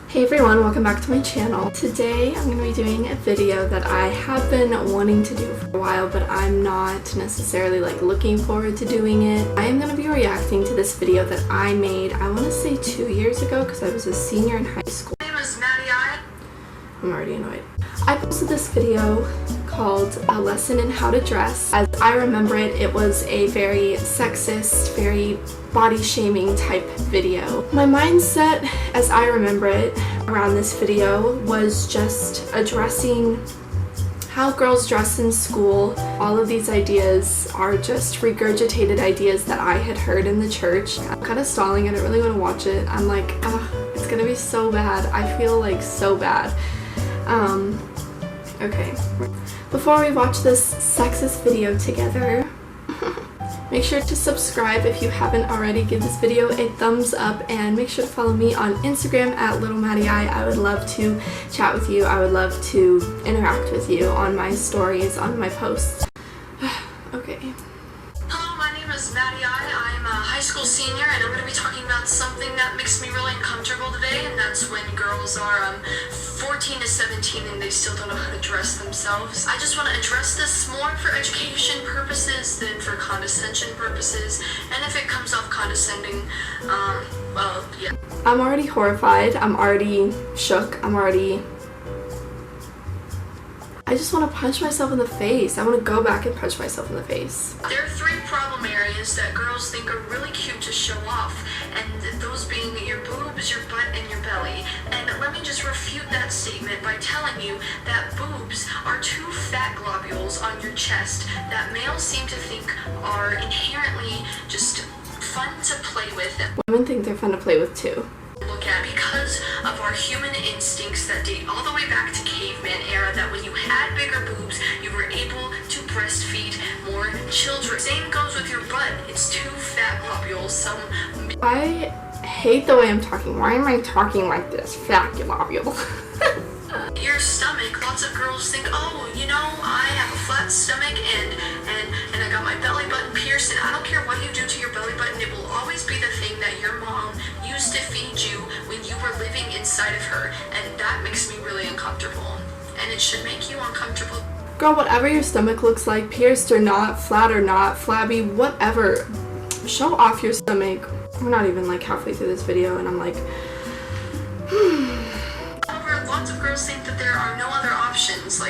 Hey everyone, welcome back to my channel. Today I'm going to be doing a video that I have been wanting to do for a while, but I'm not necessarily looking forward to doing it. I am going to be reacting to this video that I made, I want to say 2 years ago because I was a senior in high school. My name is Maddie. I'm already annoyed. I posted this video called A Lesson in How to Dress. As I remember it, it was a very sexist, very body-shaming type video. My mindset, as I remember it, around this video was just addressing how girls dress in school. All of these ideas are just regurgitated ideas that I had heard in the church. I'm kind of stalling. I don't really want to watch it. I'm like, it's gonna be so bad. I feel so bad. Okay. Before we watch this sexist video together, make sure to subscribe if you haven't already. Give this video a thumbs up and make sure to follow me on Instagram at @LittleMaddie. I would love to chat with you. I would love to interact with you on my stories, on my posts. Okay. Hello, my name is Maddie. I'm a high school senior, and I'm going to be talking about something that makes me really uncomfortable today, and that's when girls are 14 to 17 and they still don't know how to dress themselves. I just want to address this more for education purposes than for condescension purposes, and if it comes off condescending, well, yeah. I'm already horrified. I'm already shook. I just want to punch myself in the face. I want to go back and punch myself in the face. There are 3 problem areas that girls think are really cute to show off, and those being your boobs, your butt, and your belly. And let me just refute that statement by telling you that boobs are 2 fat globules on your chest that males seem to think are inherently just fun to play with. Women think they're fun to play with too. Look at because of our human instincts that date all the way back to caveman era, that when you had bigger boobs you were able to breastfeed more children. Same goes with your butt. It's 2 fat globules. I hate the way I'm talking. Why am I talking like this? Fat globule. Your stomach, lots of girls think, oh, you know, I have a flat stomach and I got my belly button pierced, and I don't care what you do to your belly button, it will always be the thing that your mom used to feed you when you were living inside of her, and that makes me really uncomfortable, and it should make you uncomfortable. Girl, whatever your stomach looks like, pierced or not, flat or not, flabby, whatever, show off your stomach. We're not even halfway through this video and I'm like, However, lots of girls think that there are no other options. I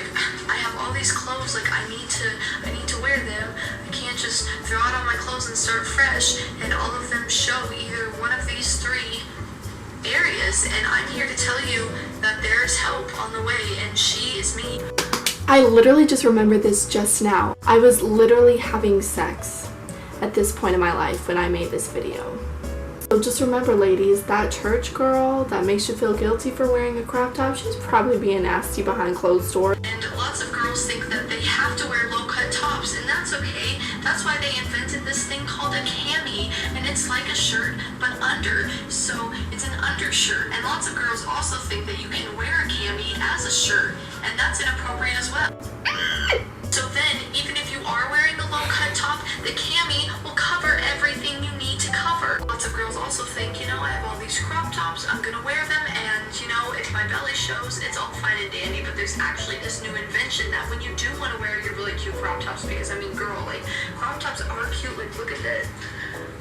have all these clothes, I need to wear them. I can't just throw out all my clothes and start fresh, and all of them show either one of these 3 areas, and I'm here to tell you that there's help on the way, and she is me. I literally just remembered this just now. I was literally having sex at this point in my life when I made this video. So just remember, ladies, that church girl that makes you feel guilty for wearing a crop top, she's probably being nasty behind closed doors. And lots of girls think that they have to wear low-cut tops, and that's okay. That's why they invented this thing called a cami, and it's like a shirt but under, so it's an undershirt. And lots of girls also think that you can wear a cami as a shirt, and that's inappropriate as well. So then, even if you are wearing a low-cut top, the cami will cover everything you need to cover. Lots of girls also think, you know, I have all these crop tops, I'm gonna wear them, and you know, if my belly shows, it's all fine and dandy. But there's actually this new invention that when you do want to wear your really cute crop tops, because I mean, girl, crop tops are cute. Look at that.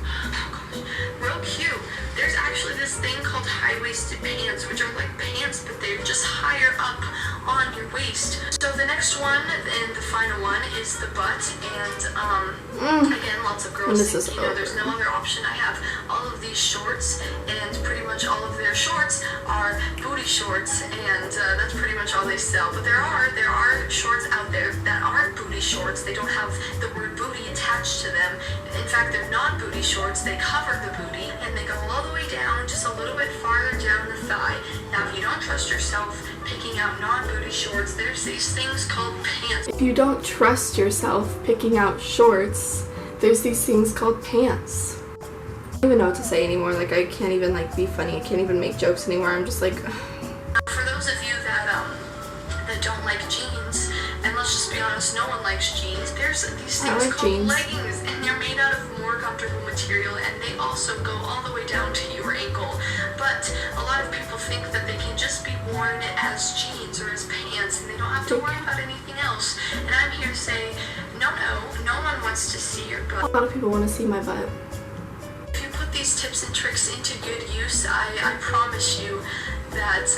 Oh gosh, real cute. There's actually this thing called high-waisted pants, which are like pants, but they're just higher up on your waist. So the next one and the final one is the butt, and again, lots of girls think, you know, there's no other option. I have all of these shorts, and pretty much all of their shorts are booty shorts, and that's pretty much all they sell. But there are shorts out there that aren't booty shorts. They don't have the word booty attached to them. In fact, they're non-booty shorts. They cover the booty, and they go all the way down, just a little bit farther down the thigh. Now, if you don't trust yourself picking out non-booty shorts, there's these things called pants. If you don't trust yourself picking out shorts, there's these things called pants. I don't even know what to say anymore. I can't even be funny. I can't even make jokes anymore. I'm just For those of you that don't like jeans, and let's just be honest, No one likes jeans. There's these I things like called jeans. leggings, and they're made out of more comfortable material, and they also go all the way down to your ankle. But a lot of people think that they can just be worn as jeans or as pants, and they don't have to worry about anything else. And I'm here to say, no one wants to see your butt. A lot of people want to see my butt. If you put these tips and tricks into good use, I promise you that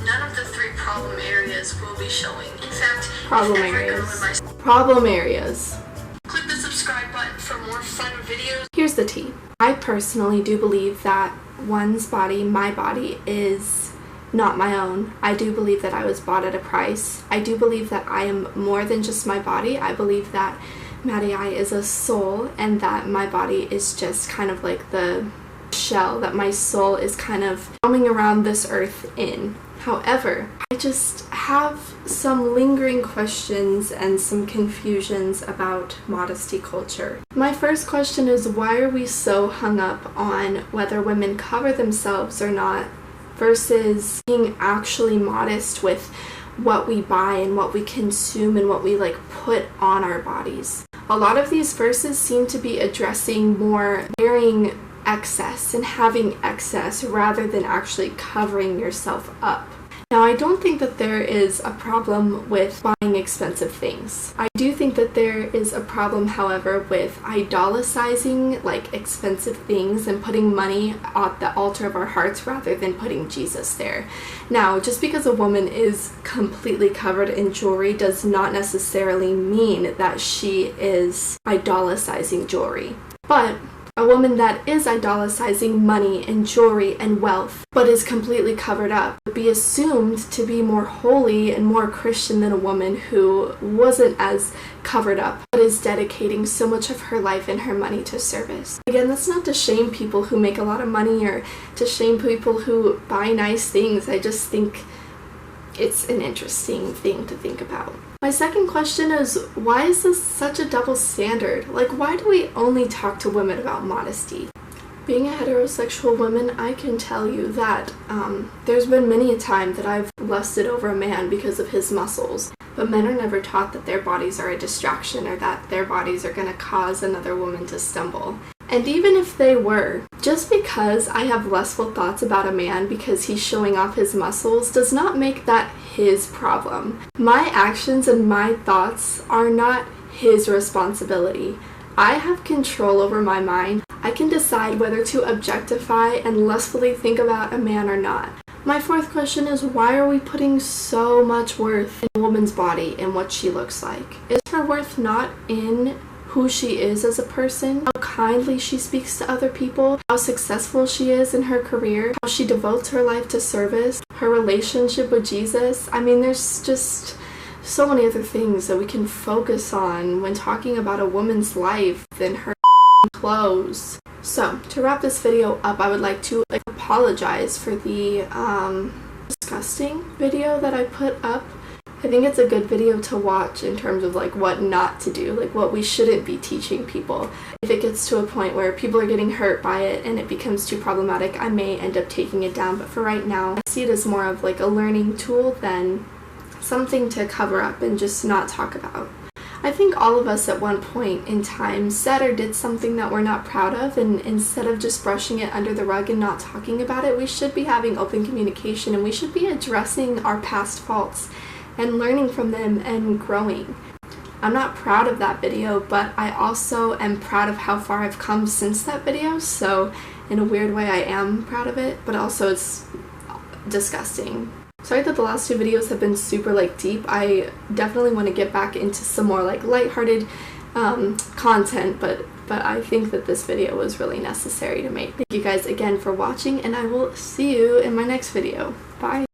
none of the 3 problem areas will be showing. In fact, Problem if every girl in areas. my Problem areas. click the subscribe button for more fun videos. Here's the tea. I personally do believe that one's body, my body, is not my own. I do believe that I was bought at a price. I do believe that I am more than just my body. I believe that Maddie is a soul, and that my body is just kind of like the shell that my soul is kind of roaming around this earth in. However, I just have some lingering questions and some confusions about modesty culture. My first question is, why are we so hung up on whether women cover themselves or not versus being actually modest with what we buy and what we consume and what we put on our bodies? A lot of these verses seem to be addressing more wearing excess and having excess rather than actually covering yourself up. Now, I don't think that there is a problem with buying expensive things. I do think that there is a problem, however, with idolicizing expensive things and putting money at the altar of our hearts rather than putting Jesus there. Now, just because a woman is completely covered in jewelry does not necessarily mean that she is idolicizing jewelry. But a woman that is idolicizing money and jewelry and wealth, but is completely covered up, would be assumed to be more holy and more Christian than a woman who wasn't as covered up, but is dedicating so much of her life and her money to service. Again, that's not to shame people who make a lot of money or to shame people who buy nice things. I just think it's an interesting thing to think about. My second question is, why is this such a double standard? Why do we only talk to women about modesty? Being a heterosexual woman, I can tell you that there's been many a time that I've lusted over a man because of his muscles. But men are never taught that their bodies are a distraction or that their bodies are going to cause another woman to stumble. And even if they were, just because I have lustful thoughts about a man because he's showing off his muscles does not make that his problem. My actions and my thoughts are not his responsibility. I have control over my mind. I can decide whether to objectify and lustfully think about a man or not. My fourth question is, why are we putting so much worth in a woman's body and what she looks like? Is her worth not in who she is as a person, how kindly she speaks to other people, how successful she is in her career, how she devotes her life to service, her relationship with Jesus? I mean, there's just so many other things that we can focus on when talking about a woman's life than her clothes. So, to wrap this video up, I would like to apologize for the disgusting video that I put up. I think it's a good video to watch in terms of what not to do, what we shouldn't be teaching people. If it gets to a point where people are getting hurt by it and it becomes too problematic, I may end up taking it down. But for right now, I see it as more of a learning tool than something to cover up and just not talk about. I think all of us at one point in time said or did something that we're not proud of, and instead of just brushing it under the rug and not talking about it, we should be having open communication and we should be addressing our past faults and learning from them and growing. I'm not proud of that video, but I also am proud of how far I've come since that video, so in a weird way I am proud of it, but also it's disgusting. Sorry that the last 2 videos have been super deep. I definitely want to get back into some more lighthearted content, but I think that this video was really necessary to make. Thank you guys again for watching, and I will see you in my next video. Bye!